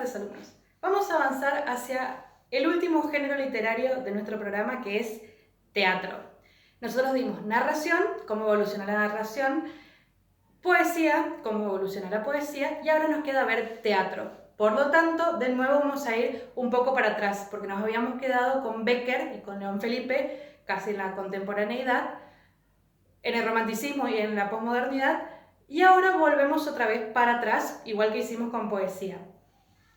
tardes, alumnos. Vamos a avanzar hacia el último género literario de nuestro programa, que es teatro. Nosotros vimos narración, cómo evoluciona la narración, poesía, cómo evoluciona la poesía, y ahora nos queda ver teatro. Por lo tanto, de nuevo vamos a ir un poco para atrás, porque nos habíamos quedado con Becker y con León Felipe, casi en la contemporaneidad, en el romanticismo y en la posmodernidad, y ahora volvemos otra vez para atrás, igual que hicimos con poesía.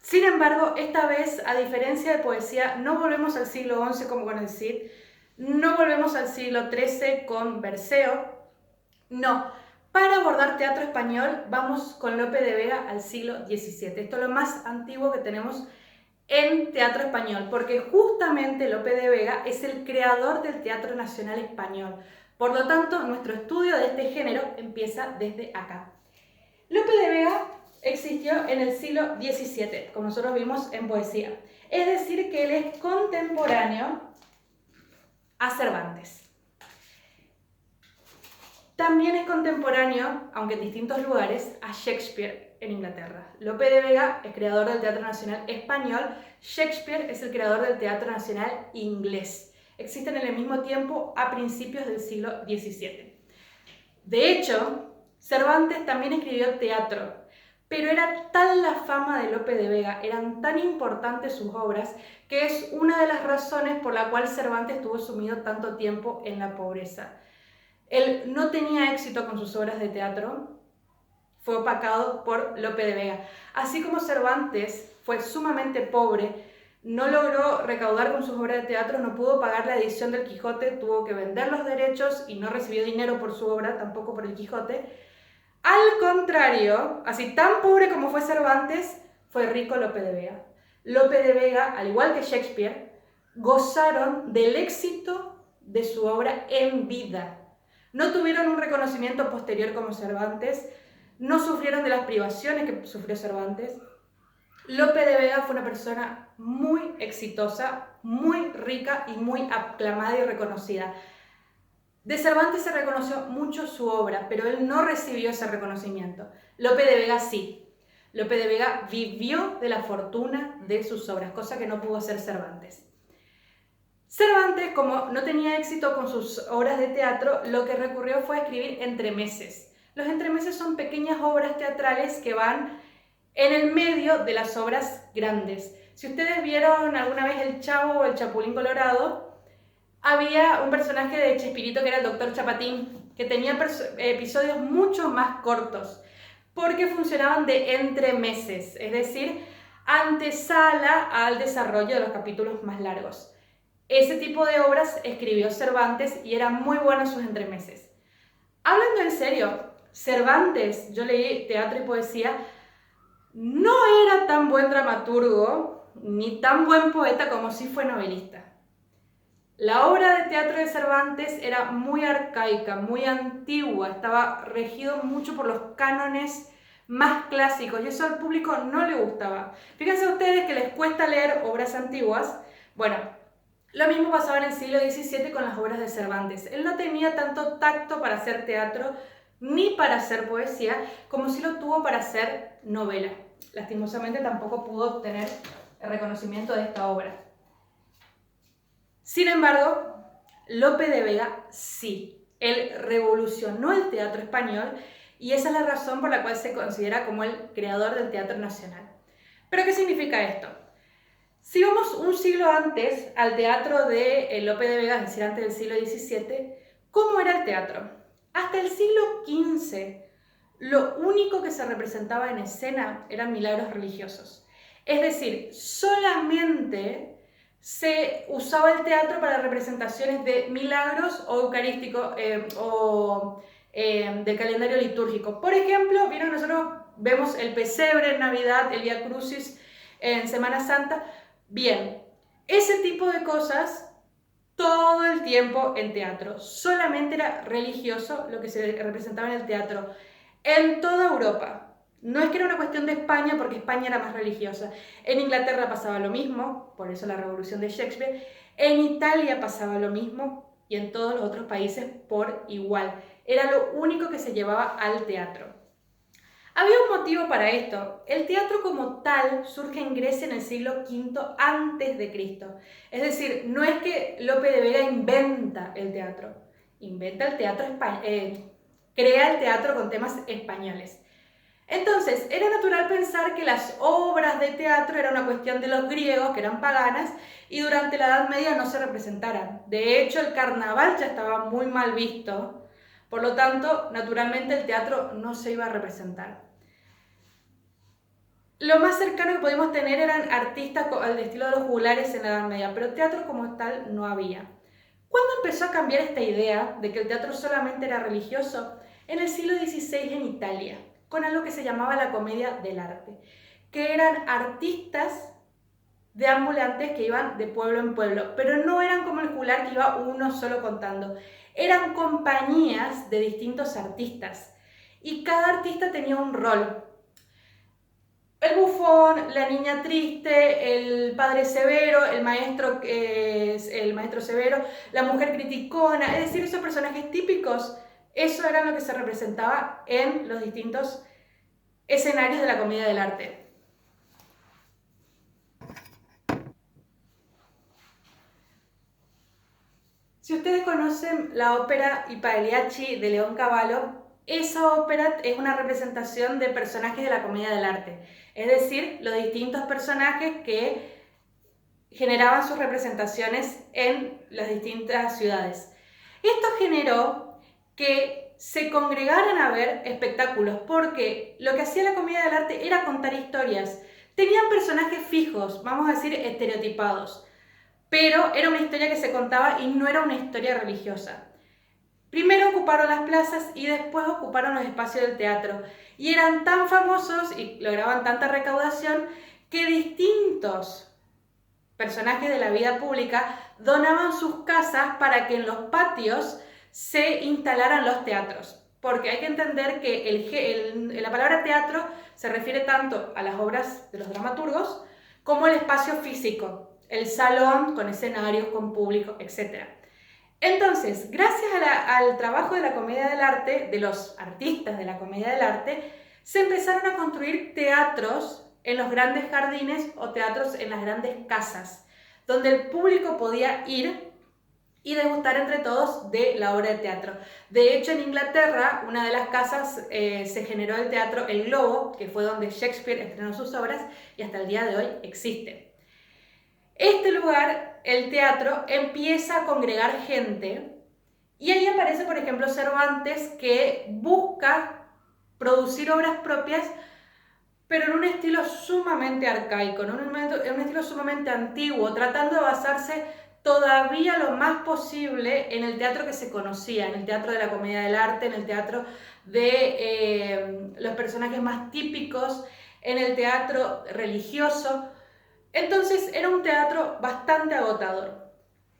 Sin embargo, esta vez, a diferencia de poesía, no volvemos al siglo XI como con el Cid, no volvemos al siglo XIII con Berceo, no. Para abordar teatro español vamos con Lope de Vega al siglo XVII. Esto es lo más antiguo que tenemos en teatro español, porque justamente Lope de Vega es el creador del Teatro Nacional Español. Por lo tanto, nuestro estudio de este género empieza desde acá. Lope de Vega existió en el siglo XVII, como nosotros vimos en poesía. Es decir, que él es contemporáneo a Cervantes. También es contemporáneo, aunque en distintos lugares, a Shakespeare en Inglaterra. Lope de Vega es creador del Teatro Nacional Español, Shakespeare es el creador del Teatro Nacional Inglés. Existen en el mismo tiempo a principios del siglo XVII. De hecho, Cervantes también escribió teatro, pero era tal la fama de Lope de Vega, eran tan importantes sus obras, que es una de las razones por la cual Cervantes estuvo sumido tanto tiempo en la pobreza. Él no tenía éxito con sus obras de teatro, fue opacado por Lope de Vega. Así como Cervantes fue sumamente pobre, no logró recaudar con sus obras de teatro, no pudo pagar la edición del Quijote, tuvo que vender los derechos y no recibió dinero por su obra, tampoco por el Quijote. Al contrario, así tan pobre como fue Cervantes, fue rico Lope de Vega. Lope de Vega, al igual que Shakespeare, gozaron del éxito de su obra en vida. No tuvieron un reconocimiento posterior como Cervantes, no sufrieron de las privaciones que sufrió Cervantes. Lope de Vega fue una persona muy exitosa, muy rica y muy aclamada y reconocida. De Cervantes se reconoció mucho su obra, pero él no recibió ese reconocimiento. Lope de Vega sí. Lope de Vega vivió de la fortuna de sus obras, cosa que no pudo hacer Cervantes. Cervantes, como no tenía éxito con sus obras de teatro, lo que recurrió fue a escribir entremeses. Los entremeses son pequeñas obras teatrales que van en el medio de las obras grandes. Si ustedes vieron alguna vez El Chavo o El Chapulín Colorado, había un personaje de Chespirito que era el Dr. Chapatín, que tenía episodios mucho más cortos, porque funcionaban de entremeses, es decir, antesala al desarrollo de los capítulos más largos. Ese tipo de obras escribió Cervantes y eran muy buenos sus entremeses. Hablando en serio, Cervantes, yo leí teatro y poesía, no era tan buen dramaturgo ni tan buen poeta como sí fue novelista. La obra de teatro de Cervantes era muy arcaica, muy antigua, estaba regido mucho por los cánones más clásicos y eso al público no le gustaba. Fíjense ustedes que les cuesta leer obras antiguas. Bueno, lo mismo pasaba en el siglo XVII con las obras de Cervantes. Él no tenía tanto tacto para hacer teatro ni para hacer poesía como sí lo tuvo para hacer novela. Lastimosamente tampoco pudo obtener el reconocimiento de esta obra. Sin embargo, Lope de Vega sí. Él revolucionó el teatro español y esa es la razón por la cual se considera como el creador del teatro nacional. ¿Pero qué significa esto? Si vamos un siglo antes al teatro de Lope de Vega, es decir, antes del siglo XVII, ¿cómo era el teatro? Hasta el siglo XV, lo único que se representaba en escena eran milagros religiosos. Es decir, solamente se usaba el teatro para representaciones de milagros o eucarísticos del calendario litúrgico. Por ejemplo, ¿vieron? Nosotros vemos el pesebre en Navidad, el Vía Crucis en Semana Santa. Bien, ese tipo de cosas todo el tiempo en teatro. Solamente era religioso lo que se representaba en el teatro en toda Europa. No es que era una cuestión de España, porque España era más religiosa. En Inglaterra pasaba lo mismo, por eso la revolución de Shakespeare. En Italia pasaba lo mismo y en todos los otros países por igual. Era lo único que se llevaba al teatro. Había un motivo para esto. El teatro como tal surge en Grecia en el siglo V antes de Cristo. Es decir, no es que Lope de Vega inventa el teatro, crea el teatro con temas españoles. Entonces, era natural pensar que las obras de teatro eran una cuestión de los griegos, que eran paganas, y durante la Edad Media no se representaran. De hecho, el carnaval ya estaba muy mal visto, por lo tanto, naturalmente el teatro no se iba a representar. Lo más cercano que podíamos tener eran artistas al estilo de los juglares en la Edad Media, pero teatro como tal no había. ¿Cuándo empezó a cambiar esta idea de que el teatro solamente era religioso? En el siglo XVI en Italia, con algo que se llamaba la comedia del arte, que eran artistas de ambulantes que iban de pueblo en pueblo, pero no eran como el juglar que iba uno solo contando, eran compañías de distintos artistas y cada artista tenía un rol. El bufón, la niña triste, el padre severo, el maestro severo, la mujer criticona, es decir, esos personajes típicos, eso era lo que se representaba en los distintos escenarios de la comedia del arte. Si ustedes conocen la ópera I Pagliacci de Leoncavallo, esa ópera es una representación de personajes de la comedia del arte, es decir, los distintos personajes que generaban sus representaciones en las distintas ciudades. Esto generó que se congregaran a ver espectáculos, porque lo que hacía la comedia del arte era contar historias. Tenían personajes fijos, vamos a decir estereotipados, pero era una historia que se contaba y no era una historia religiosa. Primero ocuparon las plazas y después ocuparon los espacios del teatro. Y eran tan famosos y lograban tanta recaudación que distintos personajes de la vida pública donaban sus casas para que en los patios se instalaran los teatros. Porque hay que entender que la palabra teatro se refiere tanto a las obras de los dramaturgos como el espacio físico, el salón con escenarios, con público, etc. Entonces, gracias al trabajo de la comedia del arte, de los artistas de la comedia del arte, se empezaron a construir teatros en los grandes jardines o teatros en las grandes casas, donde el público podía ir y degustar entre todos de la obra de teatro. De hecho, en Inglaterra, una de las casas se generó el teatro El Globo, que fue donde Shakespeare estrenó sus obras y hasta el día de hoy existe. Este lugar, el teatro, empieza a congregar gente y ahí aparece, por ejemplo, Cervantes, que busca producir obras propias, pero en un estilo sumamente arcaico, en un estilo sumamente antiguo, tratando de basarse todavía lo más posible en el teatro que se conocía, en el teatro de la comedia del arte, en el teatro de los personajes más típicos, en el teatro religioso. Entonces era un teatro bastante agotador.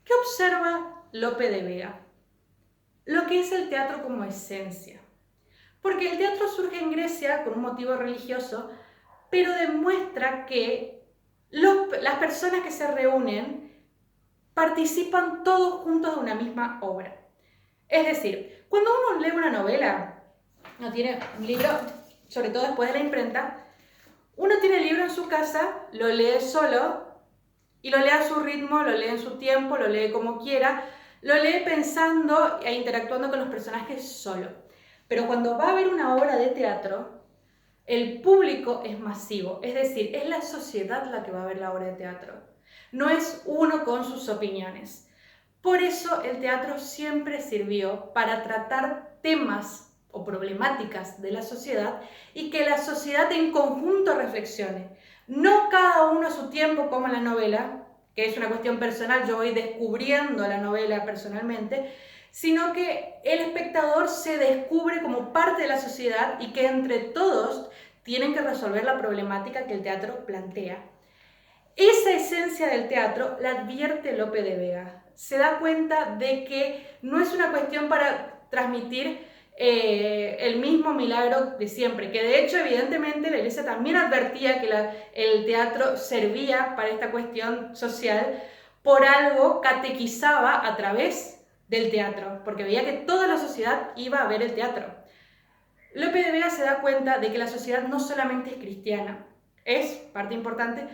¿Qué observa Lope de Vega? Lo que es el teatro como esencia. Porque el teatro surge en Grecia con un motivo religioso, pero demuestra que las personas que se reúnen participan todos juntos de una misma obra. Es decir, cuando uno lee una novela, no tiene un libro, sobre todo después de la imprenta, uno tiene el libro en su casa, lo lee solo y lo lee a su ritmo, lo lee en su tiempo, lo lee como quiera, lo lee pensando e interactuando con los personajes solo. Pero cuando va a haber una obra de teatro, el público es masivo, es decir, es la sociedad la que va a ver la obra de teatro. No es uno con sus opiniones. Por eso el teatro siempre sirvió para tratar temas o problemáticas de la sociedad y que la sociedad en conjunto reflexione. No cada uno a su tiempo como en la novela, que es una cuestión personal, yo voy descubriendo la novela personalmente, sino que el espectador se descubre como parte de la sociedad y que entre todos tienen que resolver la problemática que el teatro plantea. Esa esencia del teatro la advierte Lope de Vega. Se da cuenta de que no es una cuestión para transmitir el mismo milagro de siempre, que de hecho evidentemente la Iglesia también advertía que el teatro servía para esta cuestión social, por algo catequizaba a través del teatro, porque veía que toda la sociedad iba a ver el teatro. Lope de Vega se da cuenta de que la sociedad no solamente es cristiana, es parte importante,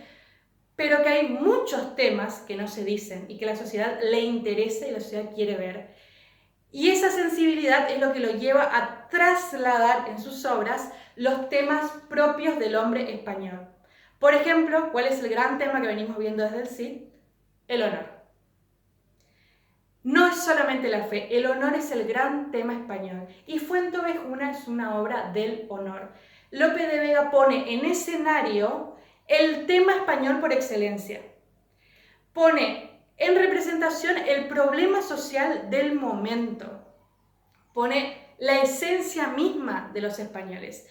pero que hay muchos temas que no se dicen y que la sociedad le interesa y la sociedad quiere ver. Y esa sensibilidad es lo que lo lleva a trasladar en sus obras los temas propios del hombre español. Por ejemplo, ¿cuál es el gran tema que venimos viendo desde el Cid? El honor. No es solamente la fe, el honor es el gran tema español. Y Fuenteovejuna es una obra del honor. Lope de Vega pone en escenario el tema español por excelencia. Pone en representación el problema social del momento. Pone la esencia misma de los españoles.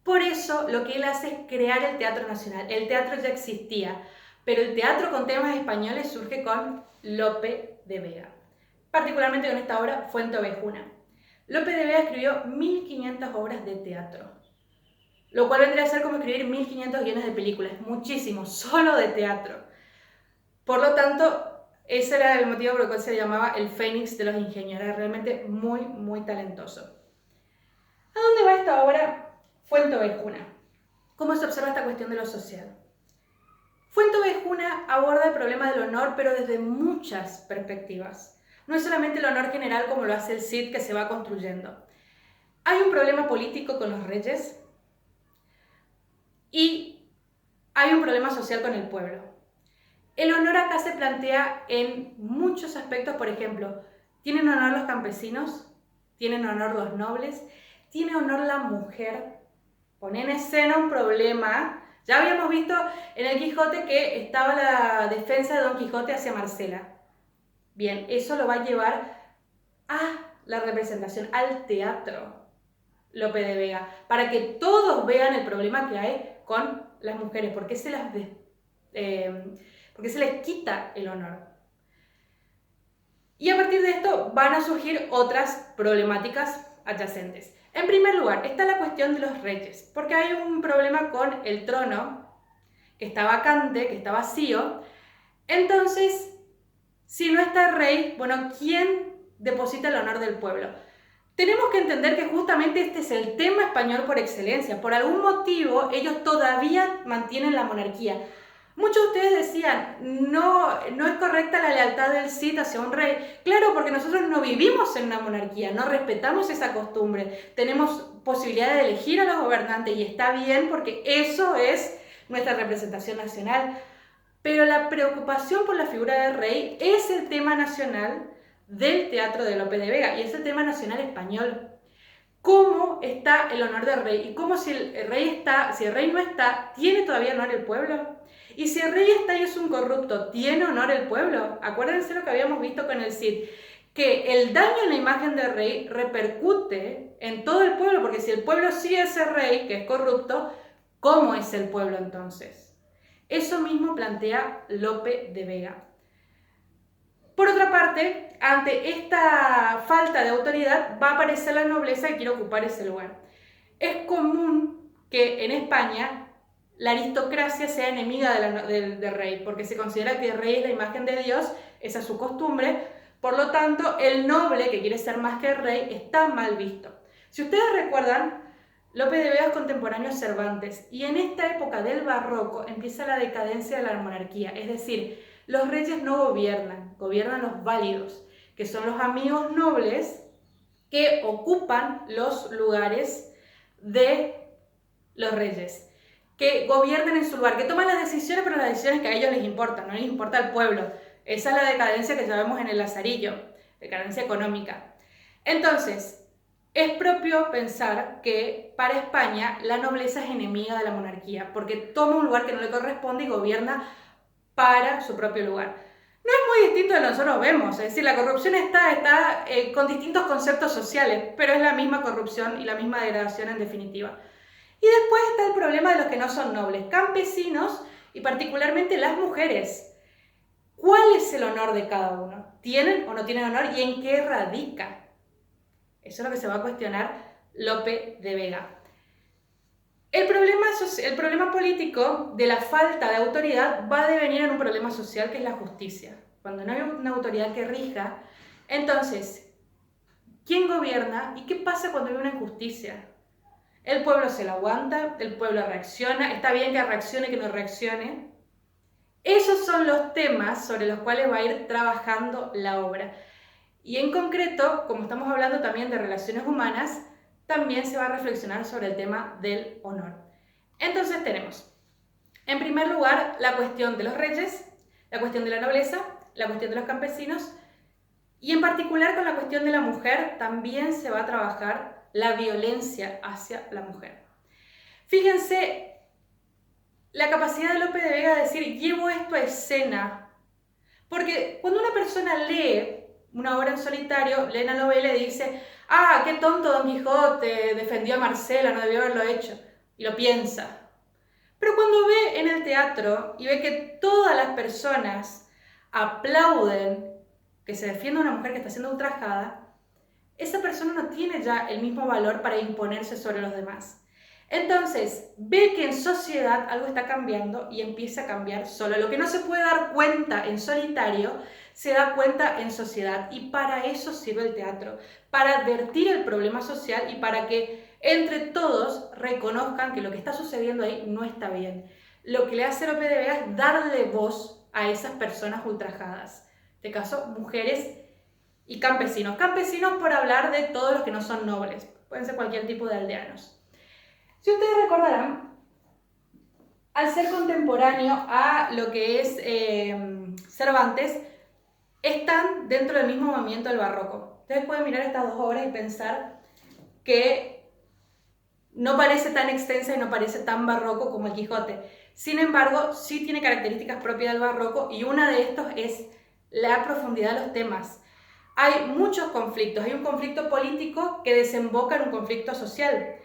Por eso lo que él hace es crear el Teatro Nacional. El teatro ya existía, pero el teatro con temas españoles surge con Lope de Vega. Particularmente con esta obra, Fuenteovejuna. Lope de Vega escribió 1500 obras de teatro, lo cual vendría a ser como escribir 1500 guiones de películas, muchísimo, solo de teatro. Por lo tanto, ese era el motivo por el cual se le llamaba el Fénix de los ingenios, era realmente muy, muy talentoso. ¿A dónde va esta obra? Fuenteovejuna. ¿Cómo se observa esta cuestión de lo social? Fuenteovejuna aborda el problema del honor, pero desde muchas perspectivas. No es solamente el honor general como lo hace el Cid, que se va construyendo. Hay un problema político con los reyes y hay un problema social con el pueblo. El honor acá se plantea en muchos aspectos, por ejemplo, ¿tienen honor los campesinos? ¿Tienen honor los nobles? ¿Tiene honor la mujer? Pone en escena un problema. Ya habíamos visto en el Quijote que estaba la defensa de Don Quijote hacia Marcela. Bien, eso lo va a llevar a la representación, al teatro, Lope de Vega, para que todos vean el problema que hay con las mujeres, porque se les quita el honor. Y a partir de esto van a surgir otras problemáticas adyacentes. En primer lugar, está la cuestión de los reyes, porque hay un problema con el trono, que está vacante, que está vacío. Entonces, si no está el rey, bueno, ¿quién deposita el honor del pueblo? Tenemos que entender que justamente este es el tema español por excelencia. Por algún motivo, ellos todavía mantienen la monarquía. Muchos de ustedes decían, no es correcta la lealtad del Cid hacia un rey. Claro, porque nosotros no vivimos en una monarquía, no respetamos esa costumbre. Tenemos posibilidad de elegir a los gobernantes y está bien porque eso es nuestra representación nacional. Pero la preocupación por la figura del rey es el tema nacional del teatro de Lope de Vega y es el tema nacional español. ¿Cómo está el honor del rey? Y cómo si el rey no está, ¿tiene todavía honor el pueblo? Y si el rey está y es un corrupto, ¿tiene honor el pueblo? Acuérdense lo que habíamos visto con el Cid, que el daño en la imagen del rey repercute en todo el pueblo, porque si el pueblo sigue ese rey que es corrupto, ¿cómo es el pueblo entonces? Eso mismo plantea Lope de Vega. Por otra parte, ante esta falta de autoridad va a aparecer la nobleza que quiere ocupar ese lugar. Es común que en España la aristocracia sea enemiga del rey, porque se considera que el rey es la imagen de Dios, esa es su costumbre, por lo tanto el noble que quiere ser más que el rey está mal visto. Si ustedes recuerdan, Lope de Vega es contemporáneo a Cervantes y en esta época del barroco empieza la decadencia de la monarquía, es decir, los reyes no gobiernan, gobiernan los válidos, que son los amigos nobles que ocupan los lugares de los reyes, que gobiernan en su lugar, que toman las decisiones, pero las decisiones que a ellos les importan, no les importa al pueblo. Esa es la decadencia que ya vemos en el Lazarillo, decadencia económica. Entonces, es propio pensar que para España la nobleza es enemiga de la monarquía, porque toma un lugar que no le corresponde y gobierna para su propio lugar. No es muy distinto de lo que nosotros vemos, es decir, la corrupción está con distintos conceptos sociales, pero es la misma corrupción y la misma degradación en definitiva. Y después está el problema de los que no son nobles, campesinos y particularmente las mujeres. ¿Cuál es el honor de cada uno? ¿Tienen o no tienen honor y en qué radica? Eso es lo que se va a cuestionar Lope de Vega. El problema político de la falta de autoridad va a devenir en un problema social que es la justicia. Cuando no hay una autoridad que rija, entonces, ¿quién gobierna y qué pasa cuando hay una injusticia? El pueblo se la aguanta, el pueblo reacciona, está bien que reaccione, que no reaccione. Esos son los temas sobre los cuales va a ir trabajando la obra. Y en concreto, como estamos hablando también de relaciones humanas, también se va a reflexionar sobre el tema del honor. Entonces tenemos, en primer lugar, la cuestión de los reyes, la cuestión de la nobleza, la cuestión de los campesinos, y en particular con la cuestión de la mujer también se va a trabajar la violencia hacia la mujer. Fíjense la capacidad de Lope de Vega de decir, llevo esto a escena, porque cuando una persona lee una obra en solitario, lee la novela y dice, ah, qué tonto Don Quijote, defendió a Marcela, no debió haberlo hecho, y lo piensa. Pero cuando ve en el teatro y ve que todas las personas aplauden que se defienda a una mujer que está siendo ultrajada, esa persona no tiene ya el mismo valor para imponerse sobre los demás. Entonces, ve que en sociedad algo está cambiando y empieza a cambiar solo. Lo que no se puede dar cuenta en solitario, se da cuenta en sociedad. Y para eso sirve el teatro, para advertir el problema social y para que entre todos reconozcan que lo que está sucediendo ahí no está bien. Lo que le hace Lope de Vega es darle voz a esas personas ultrajadas. En este caso, mujeres y campesinos. Campesinos por hablar de todos los que no son nobles. Pueden ser cualquier tipo de aldeanos. Si ustedes recordarán, al ser contemporáneo a lo que es Cervantes, están dentro del mismo movimiento del barroco. Ustedes pueden mirar estas dos obras y pensar que no parece tan extensa y no parece tan barroco como el Quijote. Sin embargo, sí tiene características propias del barroco y una de estos es la profundidad de los temas. Hay muchos conflictos, hay un conflicto político que desemboca en un conflicto social.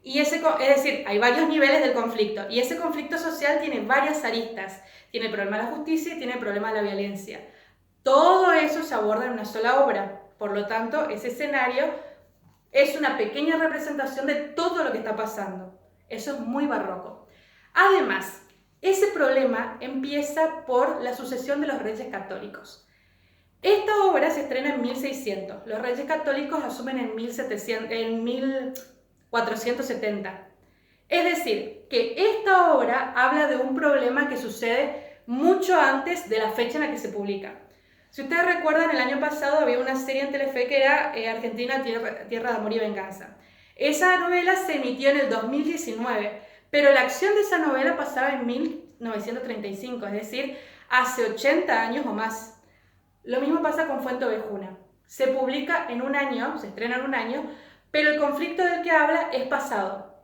Y es decir, hay varios niveles del conflicto y ese conflicto social tiene varias aristas. Tiene el problema de la justicia y tiene el problema de la violencia. Todo eso se aborda en una sola obra. Por lo tanto, ese escenario es una pequeña representación de todo lo que está pasando. Eso es muy barroco. Además, ese problema empieza por la sucesión de los reyes católicos. Esta obra se estrena en 1600. Los reyes católicos asumen en 1470. Es decir, que esta obra habla de un problema que sucede mucho antes de la fecha en la que se publica. Si ustedes recuerdan, el año pasado había una serie en Telefe que era Argentina, Tierra de Amor y Venganza. Esa novela se emitió en el 2019, pero la acción de esa novela pasaba en 1935, es decir, hace 80 años o más. Lo mismo pasa con Fuenteovejuna. Se publica en un año, se estrena en un año, pero el conflicto del que habla es pasado.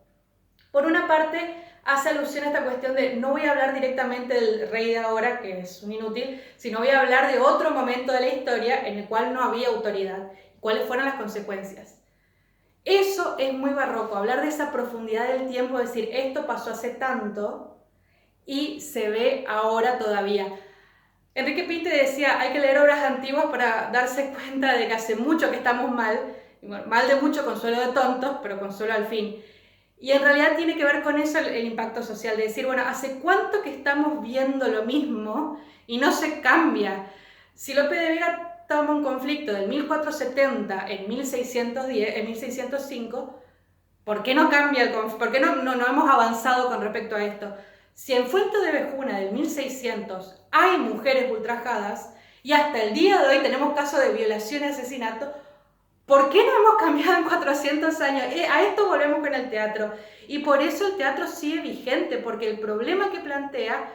Por una parte, hace alusión a esta cuestión de no voy a hablar directamente del rey de ahora, que es un inútil, sino voy a hablar de otro momento de la historia en el cual no había autoridad, cuáles fueron las consecuencias. Eso es muy barroco, hablar de esa profundidad del tiempo, decir esto pasó hace tanto y se ve ahora todavía. Enrique Pinte decía, hay que leer obras antiguas para darse cuenta de que hace mucho que estamos mal, mal de mucho, consuelo de tontos, pero consuelo al fin. Y en realidad tiene que ver con eso el impacto social, de decir, bueno, ¿hace cuánto que estamos viendo lo mismo y no se cambia? Si Lope de Vega toma un conflicto del 1470 en 1610, en 1605, ¿por qué no cambia el conflicto? ¿Por qué no hemos avanzado con respecto a esto? Si en Fuenteovejuna del 1600 hay mujeres ultrajadas y hasta el día de hoy tenemos casos de violación y asesinato, ¿por qué no hemos cambiado en 400 años? A esto volvemos con el teatro. Y por eso el teatro sigue vigente, porque el problema que plantea,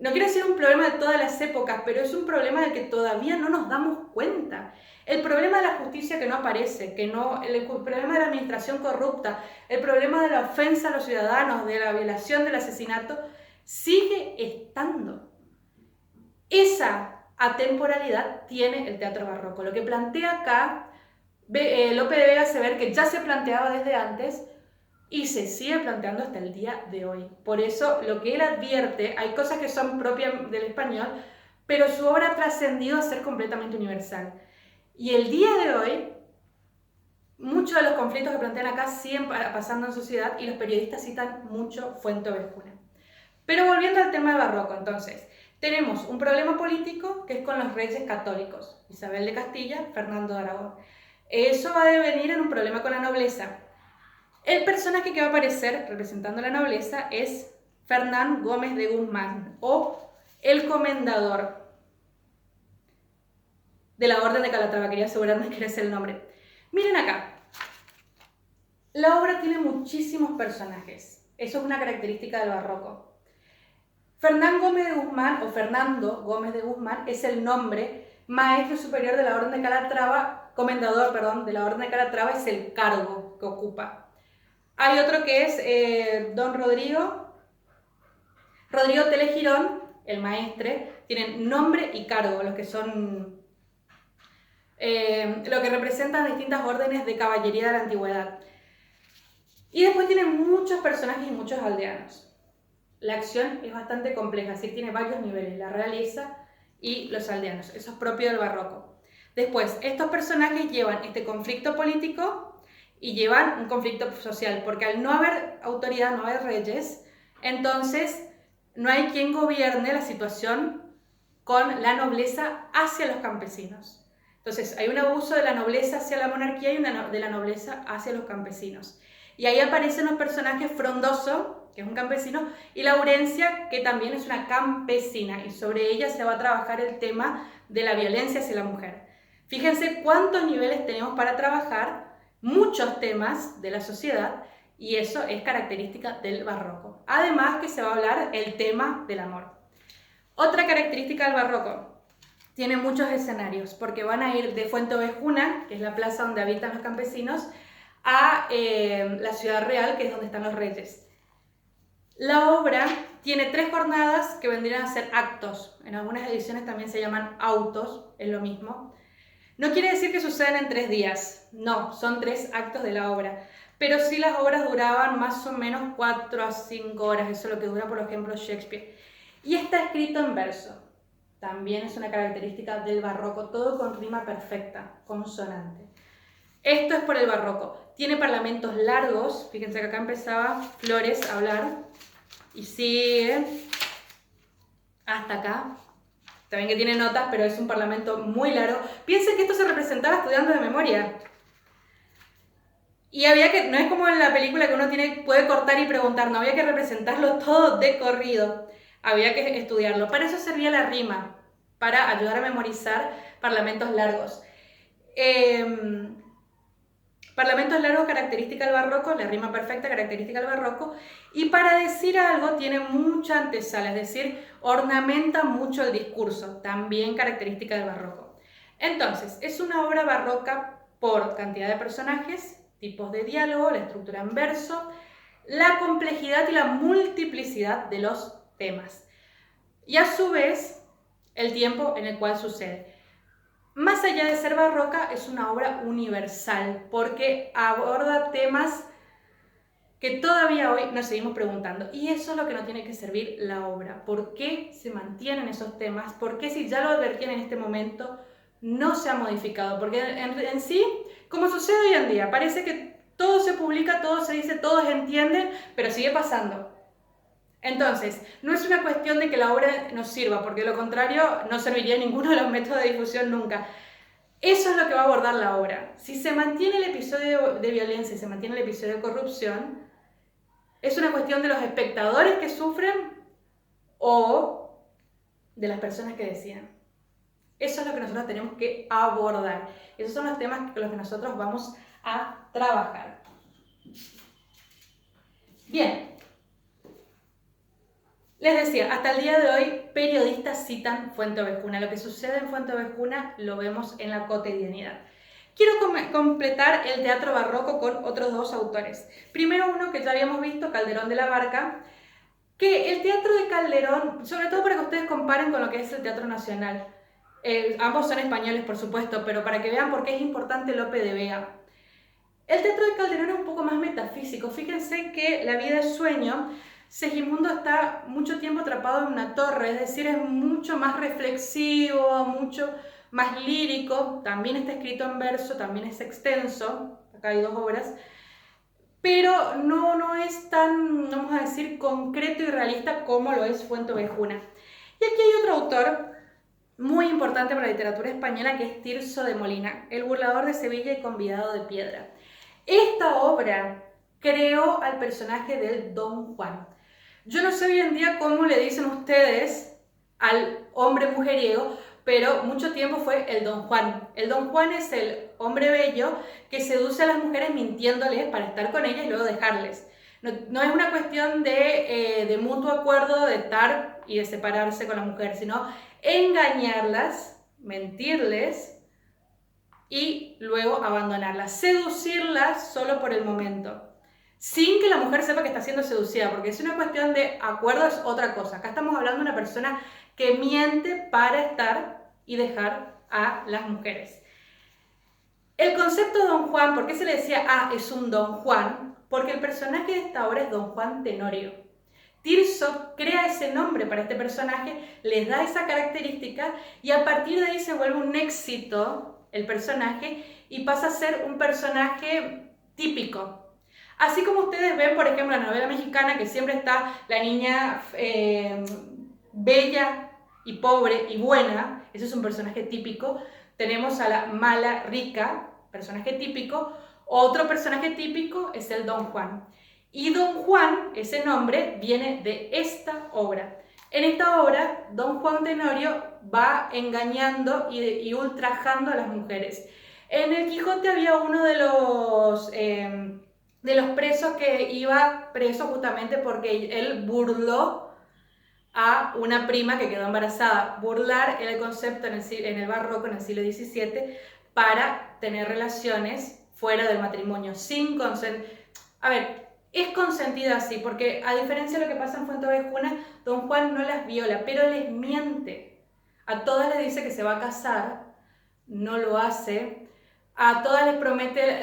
no quiero decir un problema de todas las épocas, pero es un problema del que todavía no nos damos cuenta. El problema de la justicia que no aparece, el problema de la administración corrupta, el problema de la ofensa a los ciudadanos, de la violación, del asesinato, sigue estando. Esa atemporalidad tiene el teatro barroco. Lo que plantea acá, Lope de Vega hace ver que ya se planteaba desde antes y se sigue planteando hasta el día de hoy. Por eso, lo que él advierte, hay cosas que son propias del español, pero su obra ha trascendido a ser completamente universal. Y el día de hoy, muchos de los conflictos que plantean acá siguen pasando en sociedad y los periodistas citan mucho Fuenteovejuna. Pero volviendo al tema del barroco, entonces, tenemos un problema político que es con los reyes católicos, Isabel de Castilla, Fernando de Aragón. Eso va a devenir en un problema con la nobleza. El personaje que va a aparecer representando a la nobleza es Fernán Gómez de Guzmán, o el comendador de la Orden de Calatrava. Quería asegurarme que es el nombre. Miren acá. La obra tiene muchísimos personajes. Eso es una característica del barroco. Fernán Gómez de Guzmán, o Fernando Gómez de Guzmán, es el nombre. Maestre superior de la Orden de Calatrava, comendador, perdón, de la Orden de Calatrava es el cargo que ocupa. Hay otro que es don Rodrigo Telegirón, el maestre. Tienen nombre y cargo, los que son lo que representan distintas órdenes de caballería de la antigüedad. Y después tienen muchos personajes y muchos aldeanos. La acción es bastante compleja, así que tiene varios niveles, la realeza y los aldeanos. Eso es propio del barroco. Después, estos personajes llevan este conflicto político y llevan un conflicto social, porque al no haber autoridad, no haber reyes, entonces no hay quien gobierne la situación con la nobleza hacia los campesinos. Entonces, hay un abuso de la nobleza hacia la monarquía y de la nobleza hacia los campesinos. Y ahí aparecen los personajes Frondoso, que es un campesino, y Laurencia, que también es una campesina, y sobre ella se va a trabajar el tema de la violencia hacia la mujer. Fíjense cuántos niveles tenemos para trabajar, muchos temas de la sociedad, y eso es característica del barroco. Además que se va a hablar el tema del amor. Otra característica del barroco, tiene muchos escenarios, porque van a ir de Fuenteovejuna, que es la plaza donde habitan los campesinos, a la ciudad real, que es donde están los reyes. La obra tiene 3 jornadas que vendrían a ser actos. En algunas ediciones también se llaman autos, es lo mismo. No quiere decir que sucedan en 3 días, no, son 3 actos de la obra. Pero sí las obras duraban más o menos 4 a 5 horas, eso es lo que dura, por ejemplo, Shakespeare. Y está escrito en verso. También es una característica del barroco, todo con rima perfecta, consonante. Esto es por el barroco. Tiene parlamentos largos, fíjense que acá empezaba Flores a hablar y sigue hasta acá. También que tiene notas, pero es un parlamento muy largo. Piensen que esto se representaba estudiando de memoria. Y había que, no es como en la película que uno puede cortar y preguntar, no, había que representarlo todo de corrido. Había que estudiarlo. Para eso servía la rima, para ayudar a memorizar parlamentos largos. Parlamentos largos, característica del barroco, la rima perfecta, característica del barroco, y para decir algo tiene mucha antesala, es decir, ornamenta mucho el discurso, también característica del barroco. Entonces, es una obra barroca por cantidad de personajes, tipos de diálogo, la estructura en verso, la complejidad y la multiplicidad de los temas, y a su vez, el tiempo en el cual sucede. Más allá de ser barroca, es una obra universal, porque aborda temas que todavía hoy nos seguimos preguntando. Y eso es lo que nos tiene que servir la obra. ¿Por qué se mantienen esos temas? ¿Por qué si ya lo advertían en este momento, no se ha modificado? Porque en sí, como sucede hoy en día, parece que todo se publica, todo se dice, todos entienden, pero sigue pasando. Entonces, no es una cuestión de que la obra nos sirva, porque de lo contrario no serviría ninguno de los métodos de difusión nunca. Eso es lo que va a abordar la obra. Si se mantiene el episodio de violencia y se mantiene el episodio de corrupción, es una cuestión de los espectadores que sufren o de las personas que deciden. Eso es lo que nosotros tenemos que abordar. Esos son los temas con los que nosotros vamos a trabajar. Bien. Les decía, hasta el día de hoy, periodistas citan Fuenteovejuna. Lo que sucede en Fuenteovejuna lo vemos en la cotidianidad. Quiero completar el teatro barroco con otros 2 autores. Primero uno que ya habíamos visto, Calderón de la Barca, que el teatro de Calderón, sobre todo para que ustedes comparen con lo que es el Teatro Nacional. Ambos son españoles, por supuesto, pero para que vean por qué es importante Lope de Vega. El teatro de Calderón es un poco más metafísico. Fíjense que La vida es sueño, Segismundo está mucho tiempo atrapado en una torre, es decir, es mucho más reflexivo, mucho más lírico, también está escrito en verso, también es extenso, acá hay 2 obras, pero no es tan, vamos a decir, concreto y realista como lo es Fuenteovejuna. Y aquí hay otro autor muy importante para la literatura española, que es Tirso de Molina, El burlador de Sevilla y convidado de piedra. Esta obra creó al personaje del Don Juan. Yo no sé hoy en día cómo le dicen ustedes al hombre mujeriego, pero mucho tiempo fue el Don Juan. El Don Juan es el hombre bello que seduce a las mujeres mintiéndoles para estar con ellas y luego dejarles. No es una cuestión de mutuo acuerdo de estar y de separarse con la mujer, sino engañarlas, mentirles y luego abandonarlas, seducirlas solo por el momento, sin que la mujer sepa que está siendo seducida, porque es una cuestión de acuerdo, es otra cosa. Acá estamos hablando de una persona que miente para estar y dejar a las mujeres. El concepto de Don Juan, ¿por qué se le decía, es un Don Juan? Porque el personaje de esta obra es Don Juan Tenorio. Tirso crea ese nombre para este personaje, les da esa característica y a partir de ahí se vuelve un éxito el personaje y pasa a ser un personaje típico. Así como ustedes ven, por ejemplo, la novela mexicana, que siempre está la niña bella y pobre y buena, ese es un personaje típico. Tenemos a la mala rica, personaje típico. Otro personaje típico es el Don Juan. Y Don Juan, ese nombre, viene de esta obra. En esta obra, Don Juan Tenorio va engañando y ultrajando a las mujeres. En el Quijote había uno de los presos que iba preso justamente porque él burló a una prima que quedó embarazada. Burlar era el concepto en el barroco, en el siglo XVII, para tener relaciones fuera del matrimonio, sin consentimiento. A ver, es consentida así, porque a diferencia de lo que pasa en Fuenteovejuna, Don Juan no las viola, pero les miente. A todas les dice que se va a casar, no lo hace. A todas les promete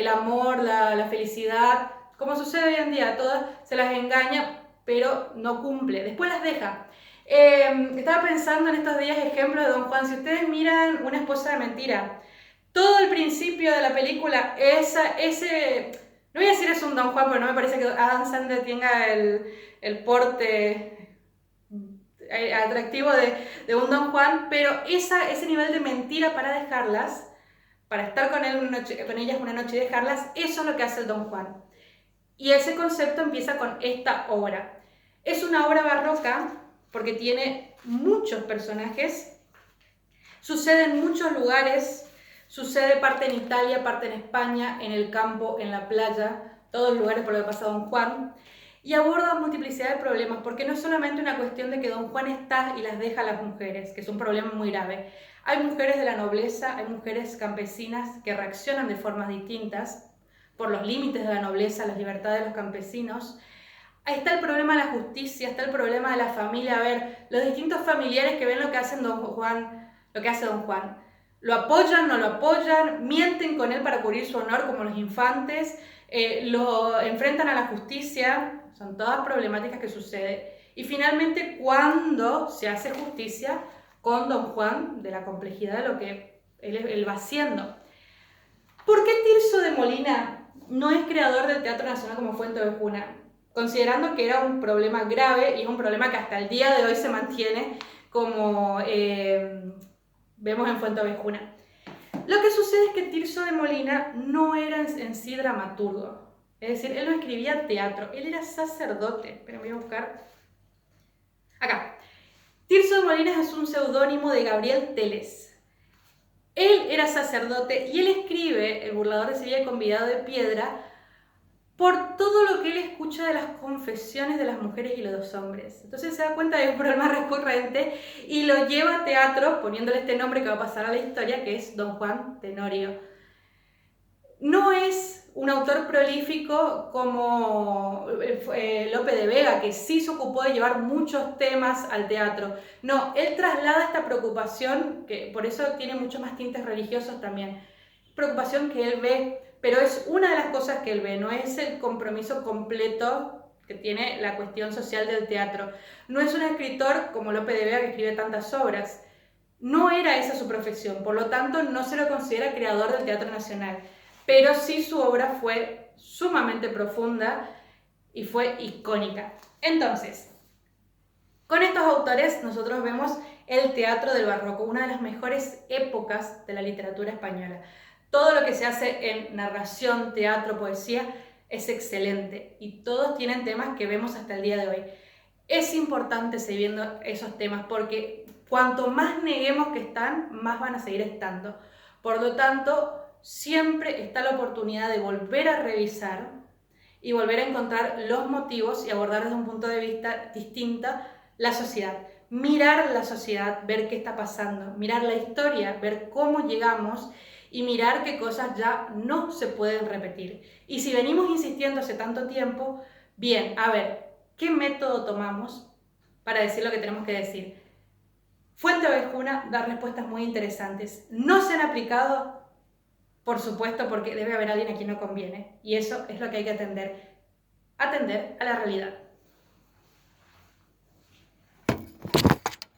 el amor, la felicidad, como sucede hoy en día, a todas se las engaña, pero no cumple, después las deja. Estaba pensando en estos días ejemplos de Don Juan. Si ustedes miran Una esposa de mentira, todo el principio de la película, no voy a decir es un Don Juan, pero no me parece que Adam Sandler tenga el porte atractivo de un Don Juan, pero ese nivel de mentira para dejarlas, para estar con ellas una noche y dejarlas, eso es lo que hace el Don Juan. Y ese concepto empieza con esta obra. Es una obra barroca porque tiene muchos personajes, sucede en muchos lugares, sucede parte en Italia, parte en España, en el campo, en la playa, todos los lugares por lo que pasa Don Juan, y aborda multiplicidad de problemas, porque no es solamente una cuestión de que Don Juan está y las deja a las mujeres, que es un problema muy grave. Hay mujeres de la nobleza, hay mujeres campesinas que reaccionan de formas distintas por los límites de la nobleza, las libertades de los campesinos. Ahí está el problema de la justicia, está el problema de la familia. A ver, los distintos familiares que ven lo que hace Don Juan. Lo apoyan, no lo apoyan, mienten con él para cubrir su honor como los infantes, lo enfrentan a la justicia, son todas problemáticas que suceden. Y finalmente, cuando se hace justicia con Don Juan, de la complejidad de lo que él va haciendo. ¿Por qué Tirso de Molina no es creador del Teatro Nacional como Fuenteovejuna? Considerando que era un problema grave y es un problema que hasta el día de hoy se mantiene como vemos en Fuenteovejuna. Lo que sucede es que Tirso de Molina no era en sí dramaturgo, es decir, él no escribía teatro, él era sacerdote. Pero voy a buscar acá. Tirso de Molina es un seudónimo de Gabriel Teles. Él era sacerdote y él escribe El burlador de Sevilla y Convidado de Piedra por todo lo que él escucha de las confesiones de las mujeres y los hombres. Entonces se da cuenta de un problema recurrente y lo lleva a teatro poniéndole este nombre que va a pasar a la historia, que es Don Juan Tenorio. No es un autor prolífico como Lope de Vega, que sí se ocupó de llevar muchos temas al teatro. No, él traslada esta preocupación, que por eso tiene muchos más tintes religiosos también, preocupación que él ve, pero es una de las cosas que él ve, no es el compromiso completo que tiene la cuestión social del teatro. No es un escritor como Lope de Vega que escribe tantas obras. No era esa su profesión, por lo tanto no se lo considera creador del Teatro Nacional. Pero sí su obra fue sumamente profunda y fue icónica. Entonces, con estos autores nosotros vemos el teatro del barroco, una de las mejores épocas de la literatura española. Todo lo que se hace en narración, teatro, poesía, es excelente y todos tienen temas que vemos hasta el día de hoy. Es importante seguir viendo esos temas porque cuanto más neguemos que están, más van a seguir estando. Por lo tanto, siempre está la oportunidad de volver a revisar y volver a encontrar los motivos y abordar desde un punto de vista distinto la sociedad. Mirar la sociedad, ver qué está pasando, mirar la historia, ver cómo llegamos y mirar qué cosas ya no se pueden repetir. Y si venimos insistiendo hace tanto tiempo, bien, a ver, ¿qué método tomamos para decir lo que tenemos que decir? Fuente Ovejuna da respuestas muy interesantes. No se han aplicado, por supuesto, porque debe haber alguien a quien no conviene. Y eso es lo que hay que atender. Atender a la realidad.